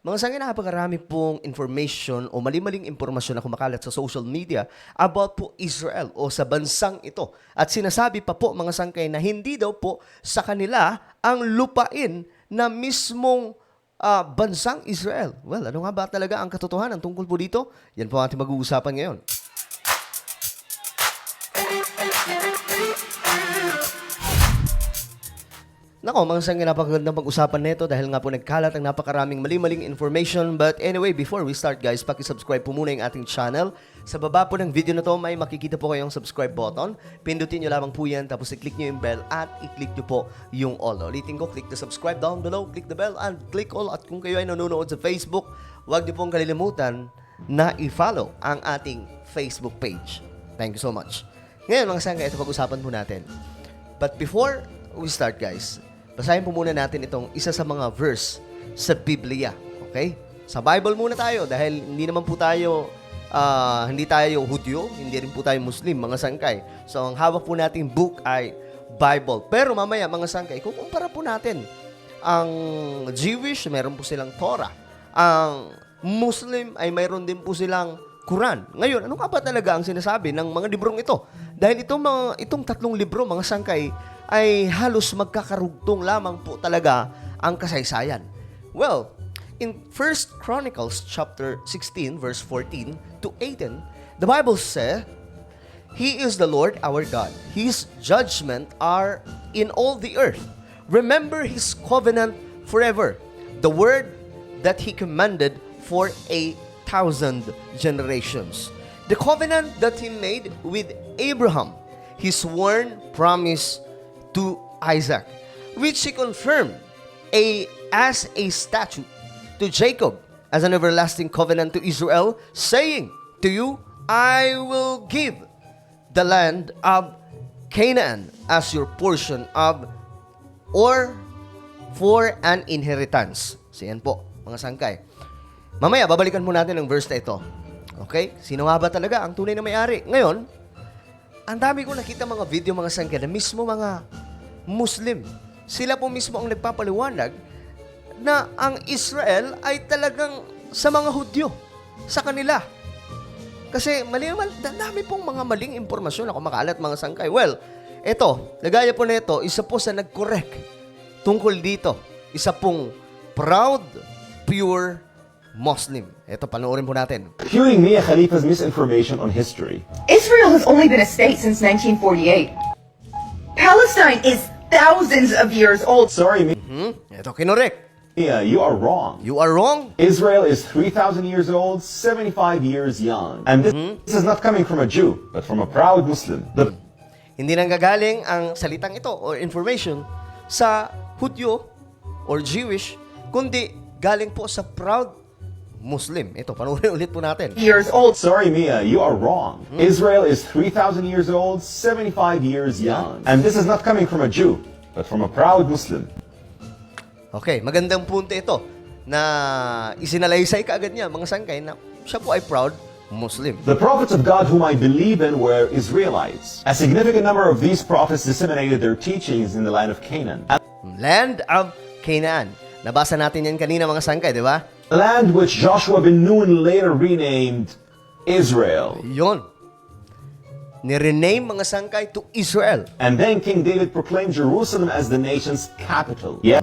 Mga sangay, napakarami pong information o mali-maling impormasyon na kumakalat sa social media about po Israel o sa bansang ito. At sinasabi pa po mga sangkay na hindi daw po sa kanila ang lupain na mismong bansang Israel. Well, ano nga ba talaga ang katotohanan tungkol po dito? Yan po ang ating mag-uusapan ngayon. Nako, mga sangay, napakagandang pag-usapan nito dahil nga po nagkalat ang napakaraming mali-maling information. But anyway, before we start guys, paki-subscribe po muna yung ating channel. Sa baba po ng video na to, may makikita po kayong subscribe button. Pindutin nyo lamang po yan, tapos i-click nyo yung bell at i-click nyo po yung all. Ulitin ko, click the subscribe down below, click the bell and click all. At kung kayo ay nanonood sa Facebook, huwag nyo pong kalilimutan na i-follow ang ating Facebook page. Thank you so much. Ngayon mga sangay, ito pag-usapan po natin. But before we start guys, basahin po muna natin itong isa sa mga verse sa Biblia. Okay? Sa Bible muna tayo dahil hindi naman po tayo, hindi tayo Hudyo, hindi rin po tayo Muslim, mga sangkay. So, ang hawak po nating book ay Bible. Pero mamaya, mga sangkay, kukumpara po natin. Ang Jewish, meron po silang Torah. Ang Muslim ay mayroon din po silang Quran. Ngayon, ano ka ba talaga ang sinasabi ng mga librong ito? Dahil itong tatlong libro, mga sangkay, ay halos magkakarugtong lamang po talaga ang kasaysayan. Well, in 1 Chronicles chapter 16 verse 14 to 18, the Bible says, He is the Lord our God. His judgment are in all the earth. Remember His covenant forever, the word that He commanded for 1,000 generations. The covenant that He made with Abraham, His sworn promise to Isaac, which He confirmed as a statute to Jacob, as an everlasting covenant to Israel, saying, To you I will give the land of Canaan as your portion of or for an inheritance. So yan po, mga sangkay. Mamaya, babalikan mo natin ang verse na ito. Okay? Sino nga ba talaga ang tunay na may-ari? Ngayon, ang dami ko nakita mga video, mga sangkay, na mismo mga Muslim. Sila po mismo ang nagpapaliwanag na ang Israel ay talagang sa mga Hudyo, sa kanila. Kasi dami pong mga maling impormasyon na kumakalat, mga sangkay. Well, ito, lagaya po na ito, isa po sa nag-correct tungkol dito. Isa pong proud, pure Muslim. Ito, panoorin po natin. Viewing Mia Khalifa's misinformation on history. Israel has only been a state since 1948. Palestine is thousands of years old. Sorry, Ito, kinorek. Mia, you are wrong. You are wrong. Israel is 3,000 years old, 75 years young. And this is not coming from a Jew, but from a proud Muslim. Hindi nanggagaling ang salitang ito or information sa Hudyo or Jewish, kundi galing po sa proud Muslim. Ito, panoorin ulit po natin. Years old. Sorry, Mia, you are wrong. Israel is 3,000 years old, 75 years young. And this is not coming from a Jew, but from a proud Muslim. Okay, magandang punto ito na isinalaysay kaagad niya, mga sangkay, na siya po ay proud Muslim. The prophets of God whom I believe in were Israelites. A significant number of these prophets disseminated their teachings in the land of Canaan. Land of Canaan. Nabasa natin yan kanina, mga sangkay, di ba? Land which Joshua bin Nun later renamed Israel. Yun. Nirename, mga sangkay, to Israel. And then King David proclaimed Jerusalem as the nation's capital. Yes,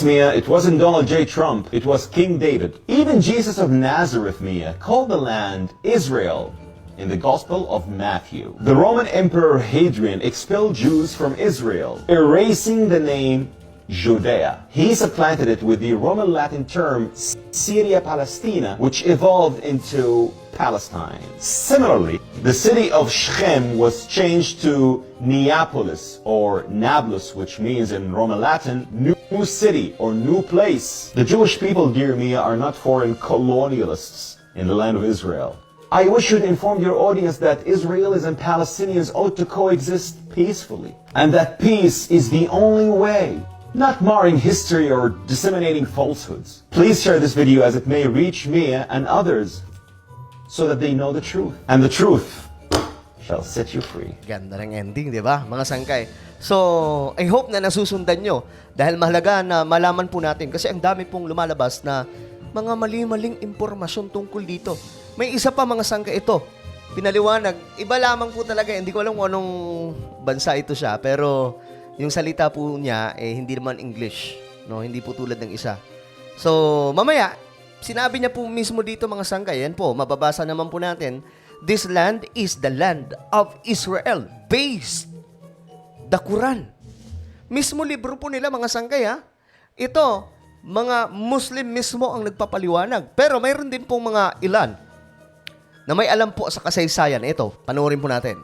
Mia, it wasn't Donald J. Trump, it was King David. Even Jesus of Nazareth, Mia, called the land Israel in the Gospel of Matthew. The Roman Emperor Hadrian expelled Jews from Israel, erasing the name Judea. He supplanted it with the Roman Latin term Syria Palestina, which evolved into Palestine. Similarly, the city of Shechem was changed to Neapolis or Nablus, which means in Roman Latin, new city or new place. The Jewish people, dear Mia, are not foreign colonialists in the land of Israel. I wish you'd inform your audience that Israelis and Palestinians ought to coexist peacefully, and that peace is the only way. Not marring history or disseminating falsehoods. Please share this video as it may reach Mia and others so that they know the truth. And the truth shall set you free. Ganda ng ending, di ba, mga sangkay? So, I hope na nasusundan nyo dahil mahalaga na malaman po natin kasi ang dami pong lumalabas na mga mali-maling impormasyon tungkol dito. May isa pa mga sangkay ito. Pinaliwanag, iba lamang po talaga. Hindi ko alam kung anong bansa ito siya, pero yung salita po niya, hindi naman English. No? Hindi po tulad ng isa. So, mamaya, sinabi niya po mismo dito mga sangkay, yan po, mababasa naman po natin, this land is the land of Israel, based the Quran. Mismo libro po nila mga sangkay ha. Ito, mga Muslim mismo ang nagpapaliwanag. Pero mayroon din pong mga ilan na may alam po sa kasaysayan. Ito, panoorin po natin.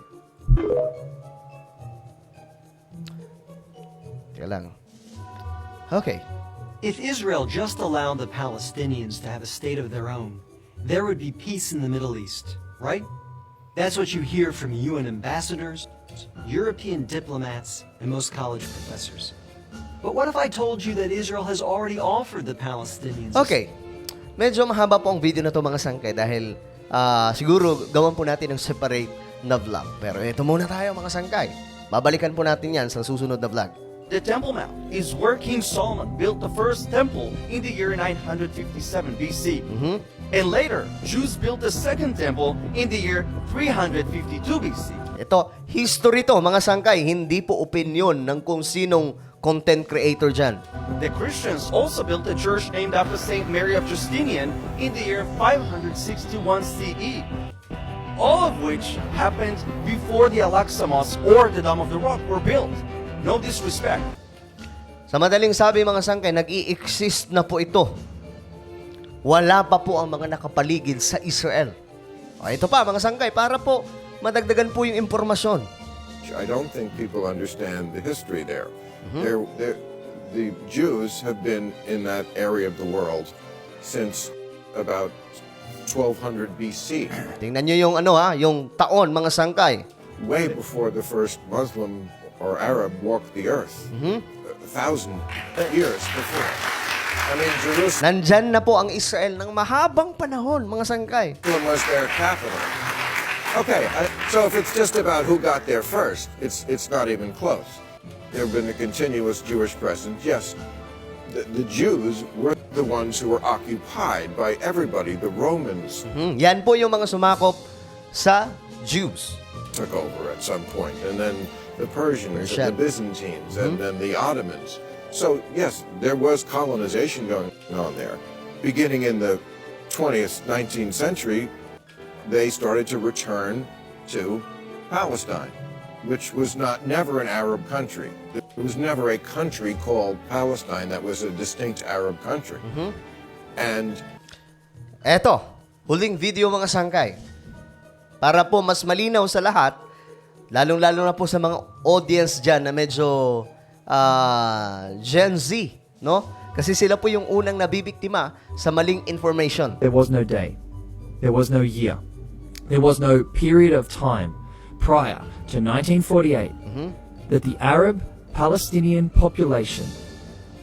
Teka lang. Okay. If Israel just allowed the Palestinians to have a state of their own, there would be peace in the Middle East, right? That's what you hear from UN ambassadors, European diplomats, and most college professors. But what if I told you that Israel has already offered the Palestinians? Okay. Medyo mahaba po ang video na to mga sangkay dahil siguro gawan po natin ng separate na vlog. Pero ito muna tayo mga sangkay. Babalikan po natin yan sa susunod na vlog. The Temple Mount is where King Solomon built the first temple in the year 957 BC. And later, Jews built the second temple in the year 352 BC. Ito, history to mga sangkay, hindi po opinion ng kung sinong content creator dyan. The Christians also built a church named after Saint Mary of Justinian in the year 561 CE. All of which happened before the Al-Aqsa Mosque or the Dome of the Rock were built. No disrespect. Sa madaling sabi mga sangkay, nag-i-exist na po ito. Wala pa po ang mga nakapaligid sa Israel. O, ito pa mga sangkay, para po madagdagan po yung impormasyon. I don't think people understand the history there. The Jews have been in that area of the world since about 1200 BC. Tingnan nyo yung yung taon mga sangkay. Way before the first Muslim or Arab walked the earth. 1,000 years before. I mean, Jerusalem Nandyan na po ang Israel ng mahabang panahon, mga sangkay. was their capital. Okay, so if it's just about who got there first, it's not even close. There have been a continuous Jewish presence. Yes, the Jews were the ones who were occupied by everybody. The Romans Yan po yung mga sumakop sa Jews. took over at some point, and then the Persians and the Byzantines, and then the Ottomans. So yes, there was colonization going on there. Beginning in the 20th, 19th century, they started to return to Palestine, which was never an Arab country. There was never a country called Palestine that was a distinct Arab country. And Eto, huling video mga sangkay. Para po mas malinaw sa lahat, lalong-lalo na po sa mga audience dyan na medyo Gen Z, no? Kasi sila po yung unang nabibiktima sa maling information. There was no day. There was no year. There was no period of time prior to 1948 that the Arab Palestinian population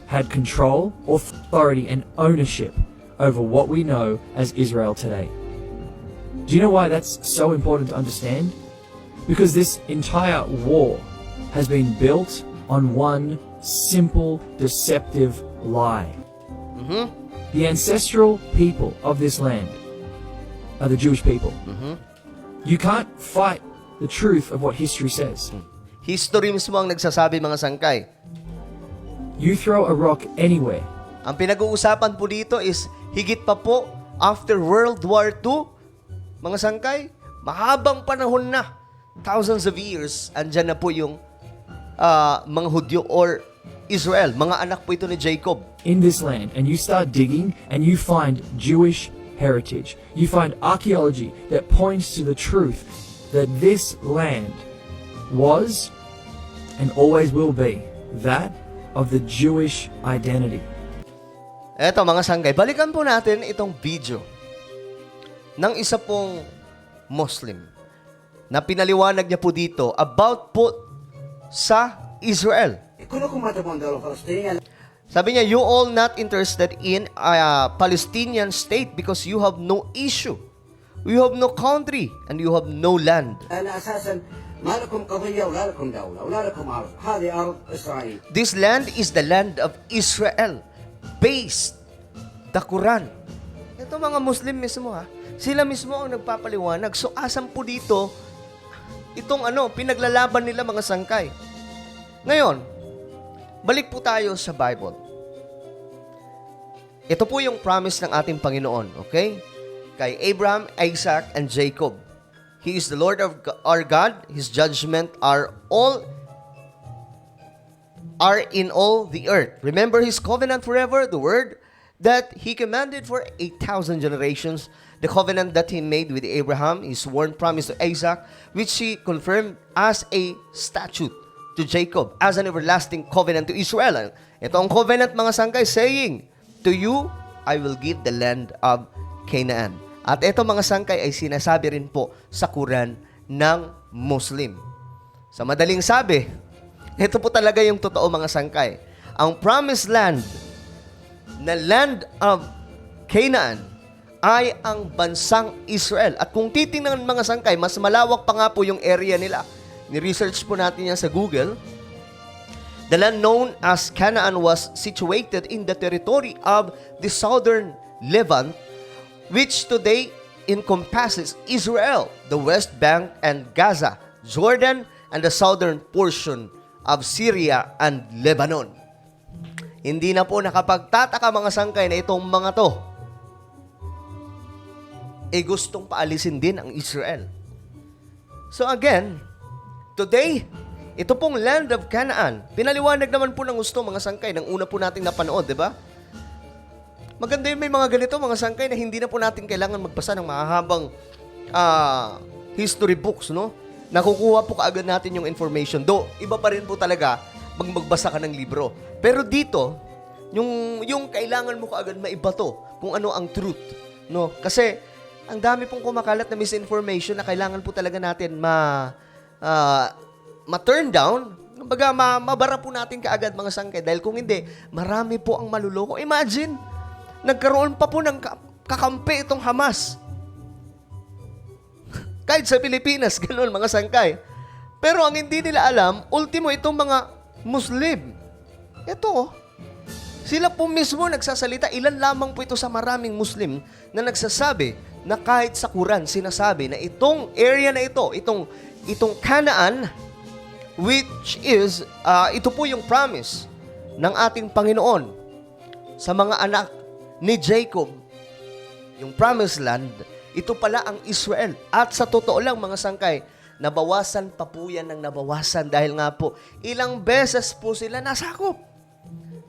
had control, authority, and ownership over what we know as Israel today. Do you know why that's so important to understand? Because this entire war has been built on one simple, deceptive lie. The ancestral people of this land are the Jewish people. You can't fight the truth of what history says. History mismo ang nagsasabi mga sangkay. You throw a rock anywhere, Ang pinag-uusapan po dito is higit pa po after World War II, mga sangkay, mahabang panahon na, thousands of years, andyan na po yung mga Hudyo or Israel, mga anak po ito ni Jacob. in this land, and you start digging and you find Jewish heritage. You find archaeology that points to the truth that this land was and always will be that of the Jewish identity. Eto mga sangkay, balikan po natin itong video ng isa pong Muslim na pinaliwanag niya po dito about po sa Israel. Sabi niya, you all not interested in a Palestinian state because you have no issue. You have no country and you have no land. أنا أساسا ما لكم قضية ولا لكم دولة ولا لكم أرض، هذه أرض إسرائيل. This land is the land of Israel, based the Quran. Ito mga Muslim mismo ha. Sila mismo ang nagpapaliwanag. So asan po dito itong pinaglalaban nila mga sangkay. Ngayon, balik po tayo sa Bible. Ito po yung promise ng ating Panginoon, okay? Kay Abraham, Isaac, and Jacob. He is the Lord of our God. His judgment are in all the earth. Remember His covenant forever, the word that He commanded for 8,000 generations, the covenant that He made with Abraham, His sworn promise to Isaac, which He confirmed as a statute to Jacob, as an everlasting covenant to Israel. Ito ang covenant, mga sangkay, saying, to you, I will give the land of Canaan. At ito mga sangkay ay sinasabi rin po sa Quran ng Muslim. Sa madaling sabi, ito po talaga yung totoo mga sangkay. Ang promised land na land of Canaan ay ang bansang Israel. At kung titingnan mga sangkay, mas malawak pa nga po yung area nila. Ni-research po natin yan sa Google. The land known as Canaan was situated in the territory of the southern Levant, which today encompasses Israel, the West Bank and Gaza, Jordan, and the southern portion of Syria and Lebanon. Hindi na po nakapagtataka mga sangkay na itong mga to gustong paalisin din ang Israel. So again, today, ito pong land of Canaan, pinaliwanag naman po ng gusto mga sangkay ng una po nating napanood, di ba? Maganda yung may mga ganito, mga sangkay, na hindi na po natin kailangan magbasa ng mahahabang history books, no? Nakukuha po kaagad natin yung information. Though, iba pa rin po talaga magbasa ka ng libro. Pero dito, yung kailangan mo kaagad maibato kung ano ang truth, no? Kasi, ang dami pong kumakalat na misinformation na kailangan po talaga natin ma-turn down. Kumbaga, mabara po natin kaagad mga sangkay. Dahil kung hindi, marami po ang maluloko. Imagine, nagkaroon pa po ng kakampi itong Hamas. Kahit sa Pilipinas, ganun mga sangkay. Pero ang hindi nila alam, ultimo itong mga Muslim. Ito, sila po mismo nagsasalita. Ilan lamang po ito sa maraming Muslim na nagsasabi na kahit sa Quran, sinasabi na itong area na ito, itong Canaan, which is, ito po yung promise ng ating Panginoon sa mga anak ni Jacob, yung promised land, ito pala ang Israel. At sa totoo lang mga sangkay, nabawasan pa po yan ng nabawasan dahil nga po, ilang beses po sila nasakop.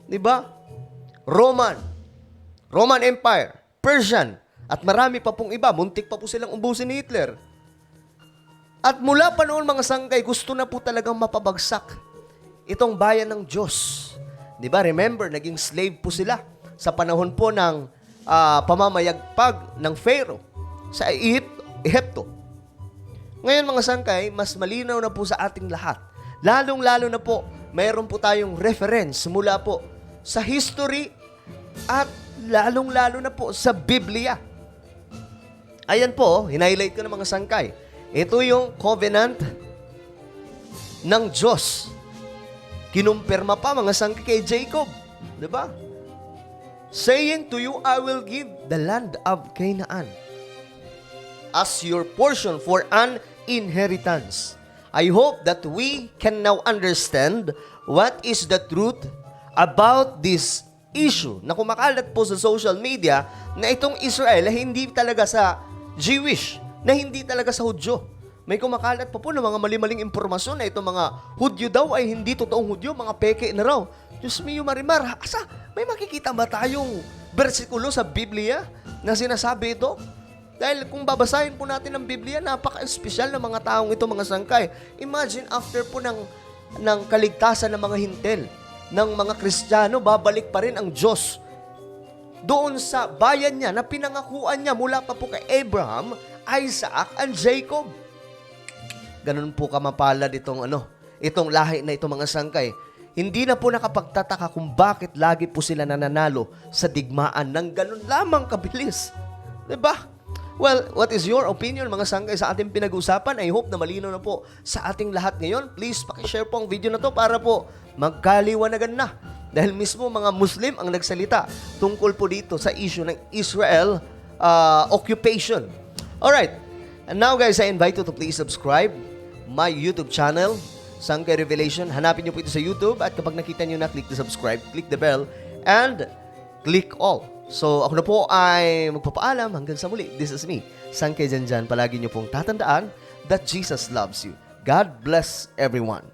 Diba? Roman Empire, Persian, at marami pa pong iba. Muntik pa po silang umbusin ni Hitler. At mula pa noon mga sangkay, gusto na po talagang mapabagsak itong bayan ng Diyos. Diba? Remember, naging slave po sila sa panahon po ng pamamayagpag ng Pharaoh sa Ehipto. Ngayon mga sangkay, mas malinaw na po sa ating lahat. Lalong-lalo na po, mayroon po tayong reference mula po sa history at lalong-lalo na po sa Biblia. Ayan po, hinighlight ko ng mga sangkay. Ito yung covenant ng Diyos. Kinumpirma pa mga sangkay kay Jacob. Diba? Saying to you, I will give the land of Canaan as your portion for an inheritance. I hope that we can now understand what is the truth about this issue na kumakalat po sa social media na itong Israel ay hindi talaga sa Jewish, na hindi talaga sa Hudyo. May kumakalat pa po ng mga mali-maling impormasyon na itong mga Hudyo daw ay hindi totoong Hudyo, mga peke na raw. Diyos mio Marimar, asa, may makikita ba tayong bersikulo sa Biblia na sinasabi ito? Dahil kung babasahin po natin ang Biblia, napaka-espesyal ng mga taong ito, mga sangkay. Imagine after po ng kaligtasan ng mga hintel, ng mga Kristiyano, babalik pa rin ang Diyos doon sa bayan niya na pinangakuan niya mula pa po kay Abraham, Isaac, and Jacob. Ganun po kamapalad itong lahi na ito mga sangkay. Hindi na po nakapagtataka kung bakit lagi po sila nananalo sa digmaan ng ganun lamang kabilis. Diba? Well, what is your opinion mga sangkay sa ating pinag-usapan? I hope na malinaw na po sa ating lahat ngayon. Please, pakishare po ang video na to para po magkaliwanagan na. Dahil mismo mga Muslim ang nagsalita tungkol po dito sa issue ng Israel occupation. Alright. And now guys, I invite you to please subscribe my YouTube channel, Sangkay Revelation. Hanapin nyo po ito sa YouTube at kapag nakita nyo na, click the subscribe, click the bell, and click all. So ako na po ay magpapaalam hanggang sa muli. This is me, Sangkay Janjan. Palagi nyo pong tatandaan that Jesus loves you. God bless everyone.